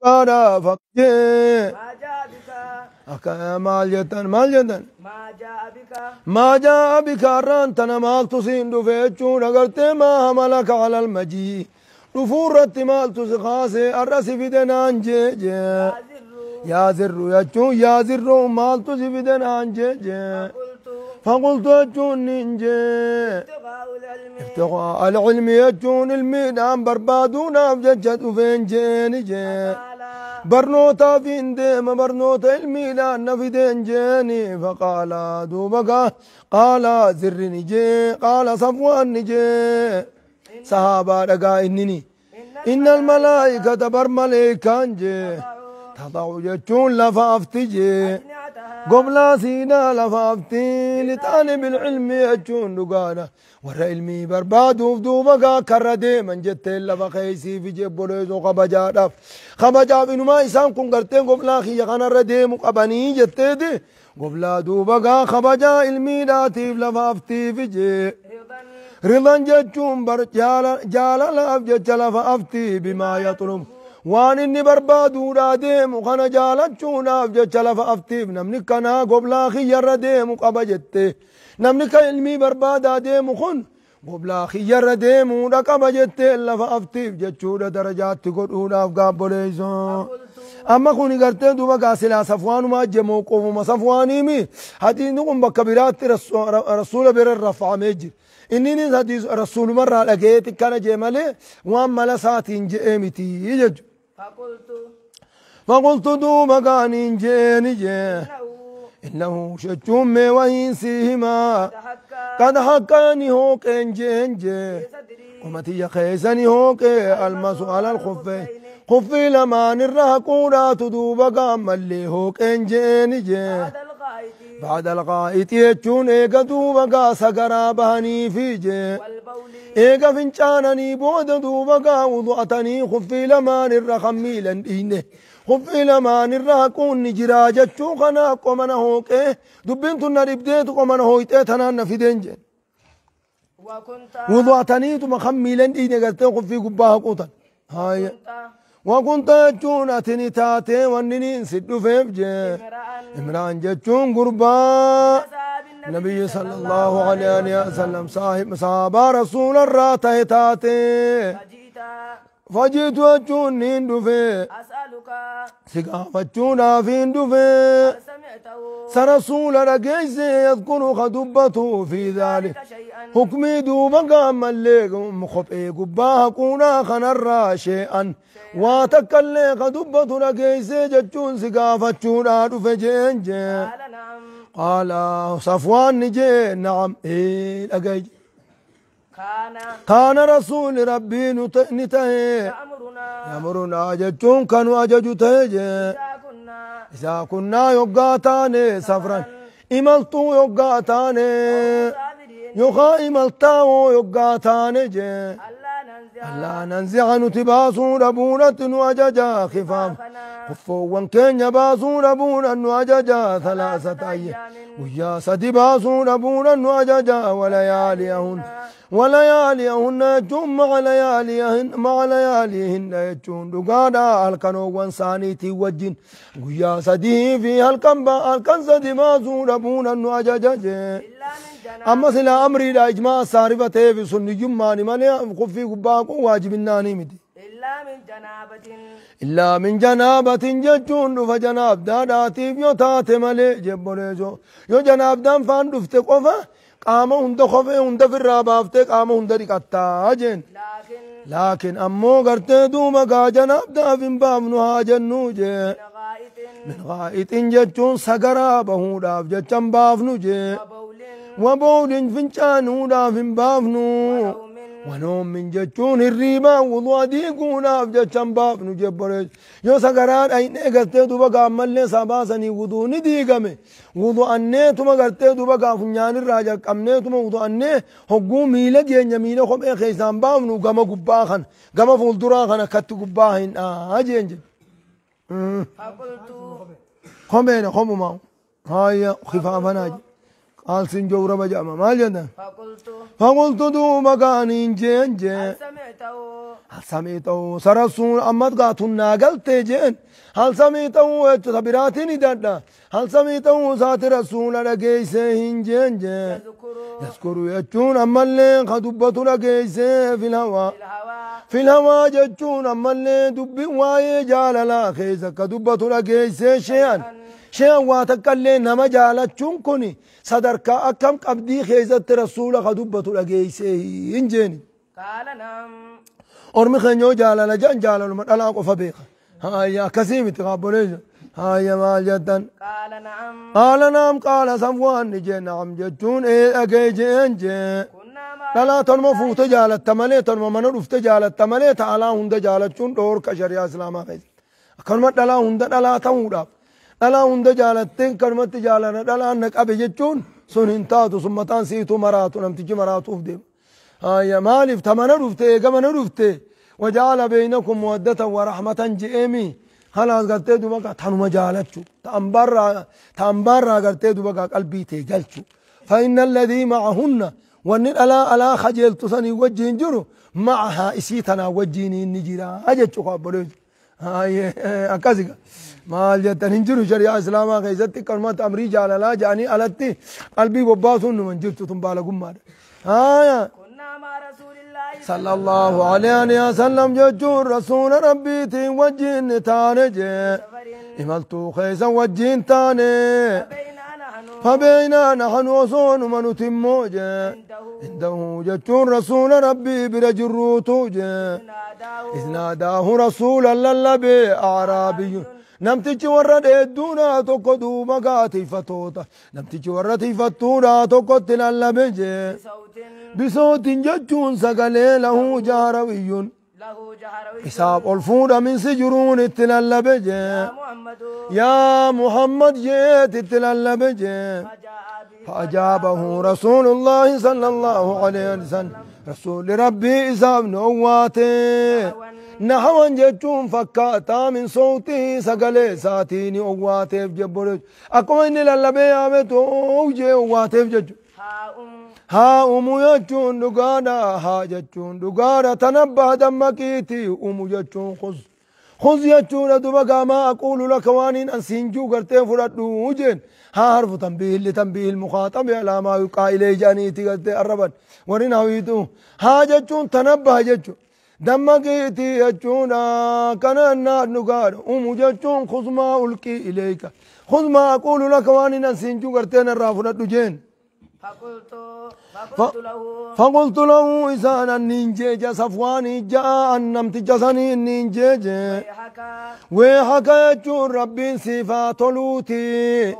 أنا فقجي ما جاء بك أكا مال جدن مال جدن ما جاء بك ما جاء بك أرانتنا مال تسين دفيتشون أغرت ما هملك على المجيء رفورت مال تسخاسي الرسي في دنان جي يا زر يجون يا زر مال تسي في دنان جي فقلت يجون ننجي ابتغاء العلم يجون الميدان بربادونا بججت وفين جيني جي برنوتا فين ديم برنوتا الميلان نفدين جيني فقال دوبكا قال زرني جي قال صفوان نجي صحابة رقا إنني إن الملائكة بر ملائكان جي تضع جتون لفافتي جي قبل سينا لفافتي لطالب العلم يجون دقانا ورا علمي بربادو دوبكا كردي من جت لفا خيسي في جيب بوليزو خبجا خبجا إنما إسان كن قرتين قبل خي خانا ردي مقبني جتدي قبل دوبكا خبجا علمي لاتيف لفافتي في جي رضا جتون بر جالا لاف جت لفافتي بما يطلب وان إني بربادو رادي مخانا جالا لاف جت لفافتي نمني كنا قبل خي ردي مقبجتي نمنك علمي بربادا ديمو خن قبلا خير ديمو رقم جت لفا افتيف جتشودا درجات تقول افقاب بوليزو اما خوني قرتين دوبا قاسلا صفوان ما جمو قوم صفواني مي حتي نقوم بكبيرات رسول بير الرفع ميجي انني هدي رسول مرة لقيت كان جمالي وام ملساتين جيمتي يجج فقلت دوبا قانين جيني جي إنه شجوم وينسيهما قد حكاني هوك انجي ومتي خيسني هوك المسو على الخفين خفي لما نرها كورا تدوب قام اللي هوك انجي بعد الغائط يجون ايقا دوبقا سقرا بهني في جي ايقا فنشانني بود دوبقا وضعتني خفي لما نرها خميلا إينه خفي لما نراكون نجرا جتشو خنا قمنا هوكي دبين تنا ربديت قمنا هويتي تنان في دنجن وضعتني تما خميلن إيني قلتين خفي قباها قوتا هاي وكنت جتشون أتني تاتي وانني نسدو فيبجي إمران جتشون قربا النبي صلى الله عليه وسلم صحابة رسول الراتة تاتي فجيت وجون ندفي أسألك سقافتون في ندفي سرسول رقيس يذكر خدبته في ذلك حكمي دوبا مليك مخبئي قباها كونا خنرا شيئا واتكالي خدبة رقيس جتشون سقافتون دفي جين قال صفوان نجي نعم إيه لقيت كان رسول ربي نتهي يأمرنا جتون كانوا أججتهي إذا كنا يقاتاني سفرا إملتو يقاتاني يخا إملتاو يقاتاني ألا ننزع نتباسو ربونة وججا خفاف خفو وانكين يباسو ربونة وججا ثلاثة أيام ويا ستباسو ربونة وججا ولياليهن يجون مع لياليهن يجون دقادا الكنو وانسانيتي وجين ويا سديه في الكن سدي باسو ربونة وججا أما سلا أمري لا إجماع صارفة في سن جماني مالي خفي قباكو واجب الناني مدي إلا من جنابة جتون فجناب داداتي يوتات مالي جبوليجو يو جناب دان فان دفت قفا قام هند خفي هند في الرابافت قام هند ركتا جن لكن أمو قرتي دوما قا جناب دافن بامنو هاجنو جي من غائط جتون سقرا بهوداف جتن بافنو جي وبول فنشان ودافن بافنو ونوم من جتون الريبا وضوء ديقونا بجتن بافنو جبريج يو سقران أين اقرتي دوبا قامل لي ساباسني وضوء نديقمي وضوء أني تما قرتي دوبا قافنيان الراجع قمني تما وضوء أني حقو ميلة جين يميلة خب اي خيسان بافنو قام قباخن قام فولدراخن كت قباهن جين جين خمين خمو ماو هاي خفافنا آلسين جورا بجامع ما جدا فقلت فقلت دوما كانين جين جين هل سمعته هل سميته سرسون أمد قاتنا قلت جين هل سميته تبراتني دادا هل سميته سات رسول لقيسين جين جين يذكر يذكر يجون أما اللي خدبت لقيسين في الهواء الهوى في الهواء جتون أما اللي دب واي جال لا خيزك كدبت لقيسين شيئا واتكلم نما جالتشون كوني صدرك أكم قبدي خيزة رسول خدبت لقيسين جين قال نعم أرمي خنيو جالا لجان جالا لمن ألا قف بيخ هاي كسيم تقابليش هاي ما جدا قال نعم قال نعم قال صفوان نجي نعم جتون إيه أكي جين جين كنا لا تنمو فوت جالت تملي تنمو من رفت جالت تملي تعالى هند جالت شون دور كشريعة إسلاما خيز كلمة دلا هند دلا تمودا دلا هند جالت تين كلمة جالنا دلا أنك أبي جتون سن انتاتو ثم تنسيتو مراتو نمتجي مراتو فديم هاي مالف تمن رفت كمن رفت وجعل بينكم مودة ورحمة جئمي خلاص قلت دوبك تنو جالتشو تنبرا قلت دوبك قلبي تيجلشو فإن الذي معهن وان الا خجلت سني وجهن جرو معها اسيتنا وجهني نجرا اجچو قبلوج هاي اكازيك مال جتن هنجرو شريعه اسلام غيزت كلمه امري جاللا جاني التي قلبي بباسون من جرت تنبال غماد هاي كنا مع رسول الله صلى الله عليه وسلم ججور رسول ربي تي وجهن تانج سفر إملتو خيزا وجهن تاني بيننا نحن فبينا نحن وصون من تموج عنده جتون رسول ربي برجروتو ناداه إذ ناداه رسول اللبي أعرابي نمتج ورد الدونا تقدو مقاتي فتوتا نمتج ورد فتونا تقتل اللبي بصوت بصوت جتون سقلي له جهروي له جهروي حساب الفود من سجرون التلالبي يا محمد يا محمد جيت التلالبي فجاء به فأجابه رسول الله صلى الله عليه وسلم رسول ربي إساب نواته نحوان جتون فكاتا من صوته سقلي ساتيني أواته بجبرج أقوى إني للبي عمتو أوجي أواته بجج ها يجون دقانا ها جتون دقانا تنبه دمكيتي يجون خذ يجون دبقا ما أقول لك وانين أنسينجو قرتين فردو وجين ها حرف تنبيه لتنبيه المخاطب على ما يقع إليه جانيتي قرتين الربن ورين هويتو ها جتون تنبه جتون دمكيتي يجون كان النار نقانا يجون خذ ما ألقي إليك خذ ما أقول لك وانين أنسينجو قرتين الرافردو جين فقلت له إسانا النينجيجا صفواني جاء النمت جسني النينجيجا ويحكا يجون ربي صفات لوتي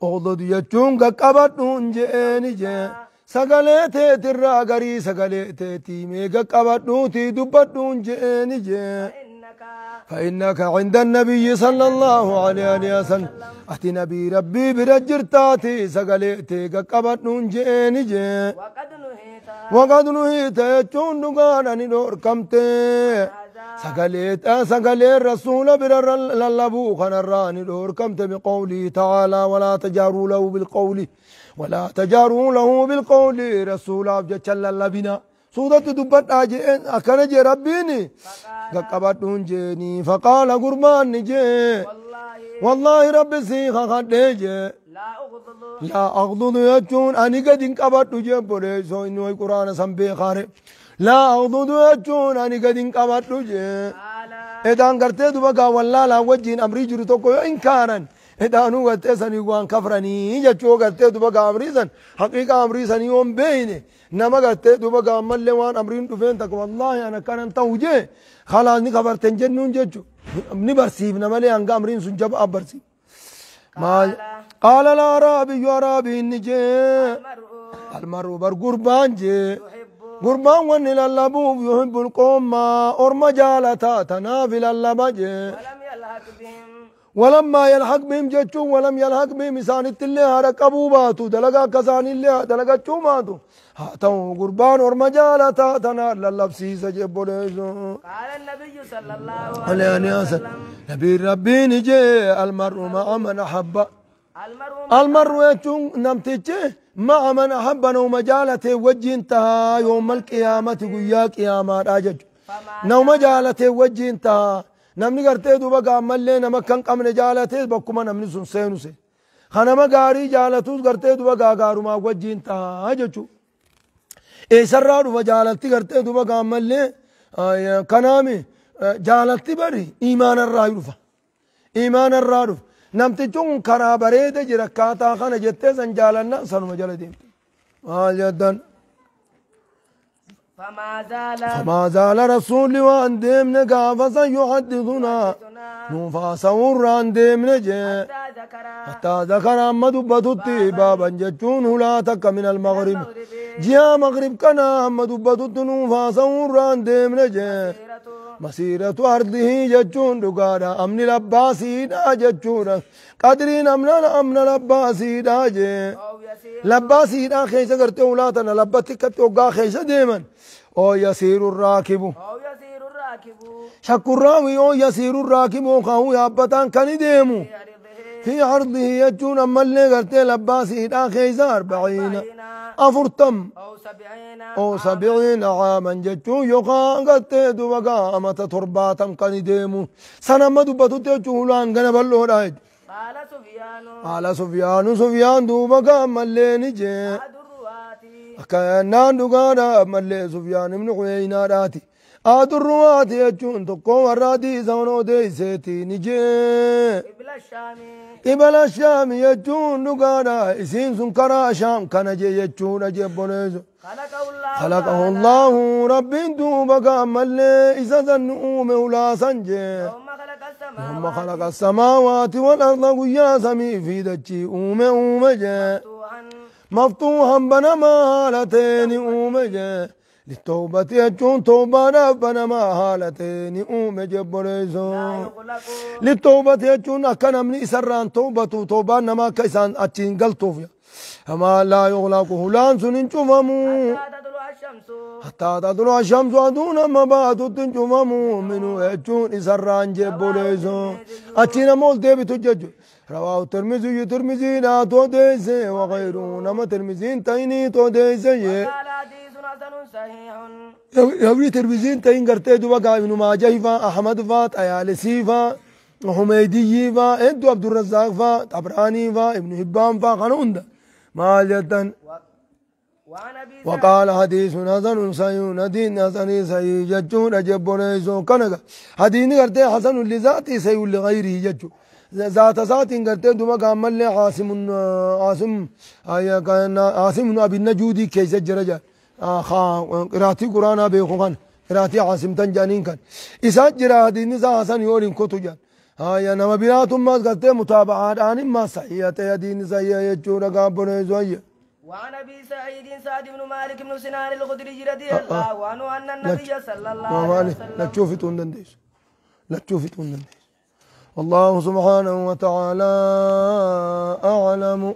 أغضد يجون قبضون جيني جي سقليتي ترى غري سقليتي تيمي قبضوتي دبضون جيني جي فإنك عند النبي صلى الله عليه وسلم أتي نبي ربي برجرتاتي سقليتي قبضون جيني جي وقد نهيت يجون دقانا ندور كمتي سقلي الرسول برر للبو خنراني دور كمتي بقوله تعالى ولا تجاروا له بالقول ولا تجاروا له بالقول رسول أبجد للبنا سودة دبت آجين أكنا جي ربيني قبضون جيني فقال قربان نجي والله ربي سيخا خديجي لا أغضض يجون أني قد انقبض جيب بريسو إنو القرآن سنبي خارب لا أغضض يجون أني قد انقبض جيب إذا انقرتي دبقا والله لا وجين أمري جرتوكو إنكارا إذا أنو قرتي سني قوان كفرني جاتشو قرتي دبقا أمري سن حقيقة أمري سني يوم بيني نما قرتي دبقا أمال وان أمرين دفين تك والله أنا كان انتوجي خلاص ني خبرتن جنون جاتشو نبرسيب نمالي أنقا أمرين سنجب أبرسيب قال الأعرابي عربي نجي المرء برقربان جي قربان وني للبوب يحب القوم أرم جالتا تنافل اللبجي ولما يلحق بهم جتشو ولم يلحق بهم إسان التلي هرقبو باتو دلقا كسان اللي دلقا چوماتو هاتو قربان أرم جالتا تنافل اللبسيس جبو ليزو قال النبي صلى الله عليه وسلم نبي ربي نجي المرء مع من أحب المرء يجون نمتجه مع من أحب نوم جالته وجه انتهى يوم القيامة قيا قيامة راجج نوم جالته وجه انتهى نمني قرتي دوبا قامل لي نمكن قمن جالته بكما نمني سنسينو سي خنما غاري جالتوس قرتي دوبا غارو ما وجه انتهى ججو إيسرّا دوبا جالتي قرتي دوبا قامل لي كنامي جالتي بري إيمان الرايوفا إيمان الرايوف نمتجون كرا بريد جركاتا خنا جتة سنجالنا سنو مجالدين جدا فما زال رسول وان ديمنا قافزا يحدثنا نفاسور عن ديمنا جي حتى ذكر أحمد بدوتي بابا جتون هلاتك من المغرب جيا مغرب كنا أحمد بدوت نفاسور عن ديمنا جي مسيرة أرضه جتون دقارا أمن لباسيدا جتون قدرين أمن لباسيدا جي لباسيدا خيسا قرتي ولاتنا لبتك توقع خيسا ديما أو يسير الراكب شك الراوي أو يسير الراكب وخاو يابتان كان ديمو في عرضه يجون أما اللي قرتي لباسيدا خيسا 40 أفرتم أو 70 عاما جتون يوخان قرتي دوبقا أمتا ترباتم كان ديمو سنما دوبتو تيجو لان قنب اللوراج قال سفيان دوبقا أما اللي نجي كأنان دقانا أما اللي سفيان من عيينا راتي الروات يجون تقوم الرادي زونو دي سيتي نجي قبل الشام يجون دقانا إسين سنكرا شام كان جي يجون جيبونيزو خلقه الله رب دوبقا أما اللي إذا ذنؤوا مولا سنجي ثم خلق السماوات والأرض ويا سمي في دجي أومي مفتوحا بنما هالتين أومي للتوبة يجون توبانا بنما هالتين أومي جبريزو للتوبة يجون أكنا من إسران توبان نما كيسان أتين قلتوفيا أما لا يغلقه لانسون انشوفمو حتى تطلع الشمس ودون ما بعد تنجممو منو يجون إسران جبريزو أتين مول ديبي تججو رواه الترمذي لا توديسي وغيره نما ترمذين تيني توديسي يوي ترمذين تين قرتي دوبا ابن ماجه فا أحمد فا طيالسي فا حميدي فا إدو عبد الرزاق فا طبراني فا ابن حبان فا خنوندا ما جدا وقال حديث حسن صحيح دين حسن صحيح ججون أجبونيسو كنغا حديث قرتي حسن لذاتي صحيح لغيره ججو ذات قرتي دوما قام لي عاصم أبي النجودي كيس الجرجة قراتي قرآن بيخو كان قراتي عاصم تنجانين كان إسات جرا دين نسا حسن يورين كتو جان نما بناتهم ما قرتي متابعات عن ما صحيحة يا دين نسا يجورا قابنا زوية وعن ابي سعيد سعد بن مالك بن سنان الخدري رضي الله عنه ان النبي صلى الله عليه وسلم لا تشوفي تندنديش لا تشوفي تندنديش والله سبحانه وتعالى أعلم.